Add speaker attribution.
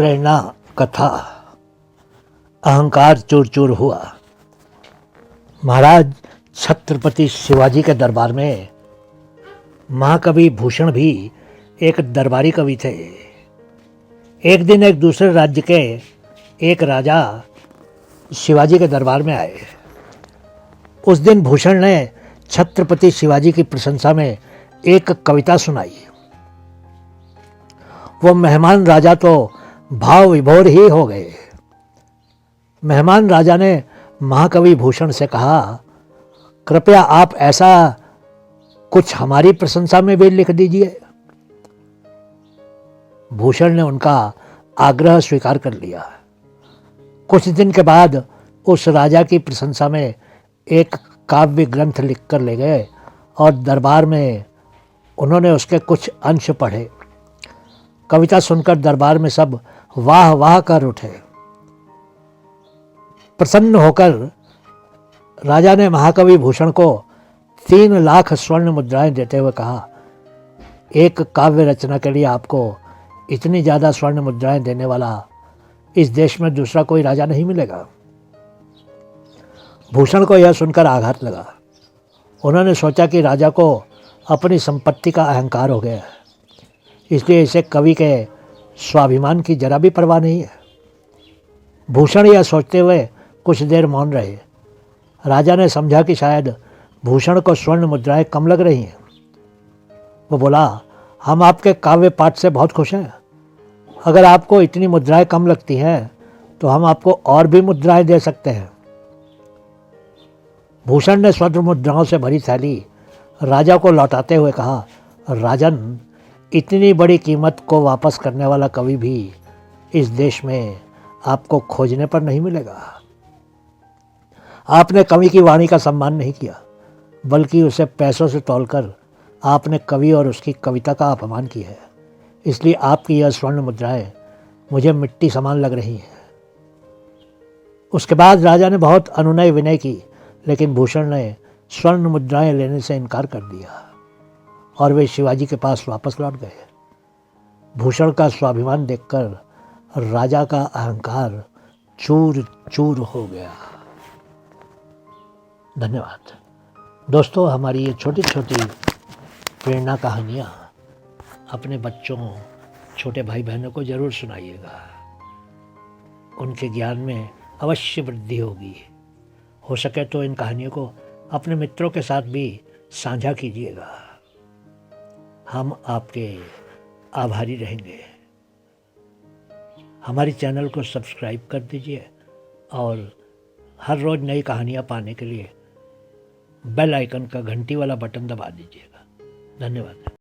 Speaker 1: प्रेरणा कथा। अहंकार चूर चूर हुआ। महाराज छत्रपति शिवाजी के दरबार में महाकवि भूषण भी एक दरबारी कवि थे। एक दिन एक दूसरे राज्य के एक राजा शिवाजी के दरबार में आए। उस दिन भूषण ने छत्रपति शिवाजी की प्रशंसा में एक कविता सुनाई। वो मेहमान राजा तो भाव विभोर ही हो गए। मेहमान राजा ने महाकवि भूषण से कहा, कृपया आप ऐसा कुछ हमारी प्रशंसा में भी लिख दीजिए। भूषण ने उनका आग्रह स्वीकार कर लिया। कुछ दिन के बाद उस राजा की प्रशंसा में एक काव्य ग्रंथ लिखकर ले गए और दरबार में उन्होंने उसके कुछ अंश पढ़े। कविता सुनकर दरबार में सब वाह वाह कर उठे। प्रसन्न होकर राजा ने महाकवि भूषण को 3 लाख स्वर्ण मुद्राएं देते हुए कहा, एक काव्य रचना के लिए आपको इतनी ज़्यादा स्वर्ण मुद्राएं देने वाला इस देश में दूसरा कोई राजा नहीं मिलेगा। भूषण को यह सुनकर आघात लगा। उन्होंने सोचा कि राजा को अपनी संपत्ति का अहंकार हो गया है, इसलिए इसे कवि के स्वाभिमान की जरा भी परवाह नहीं है। भूषण यह सोचते हुए कुछ देर मौन रहे। राजा ने समझा कि शायद भूषण को स्वर्ण मुद्राएं कम लग रही हैं। वो बोला, हम आपके काव्य पाठ से बहुत खुश हैं। अगर आपको इतनी मुद्राएं कम लगती हैं तो हम आपको और भी मुद्राएं दे सकते हैं। भूषण ने स्वर्ण मुद्राओं से भरी थैली राजा को लौटाते हुए कहा, राजन, इतनी बड़ी कीमत को वापस करने वाला कवि भी इस देश में आपको खोजने पर नहीं मिलेगा। आपने कवि की वाणी का सम्मान नहीं किया, बल्कि उसे पैसों से तौलकर आपने कवि और उसकी कविता का अपमान किया है। इसलिए आपकी यह स्वर्ण मुद्राएं मुझे मिट्टी समान लग रही हैं। उसके बाद राजा ने बहुत अनुनय विनय की, लेकिन भूषण ने स्वर्ण मुद्राएं लेने से इनकार कर दिया और वे शिवाजी के पास वापस लौट गए। भूषण का स्वाभिमान देखकर राजा का अहंकार चूर चूर हो गया। धन्यवाद दोस्तों। हमारी ये छोटी छोटी प्रेरणा कहानियाँ अपने बच्चों, छोटे भाई बहनों को ज़रूर सुनाइएगा। उनके ज्ञान में अवश्य वृद्धि होगी। हो सके तो इन कहानियों को अपने मित्रों के साथ भी साझा कीजिएगा। हम आपके आभारी रहेंगे। हमारी चैनल को सब्सक्राइब कर दीजिए और हर रोज़ नई कहानियाँ पाने के लिए बेल आइकन का घंटी वाला बटन दबा दीजिएगा। धन्यवाद।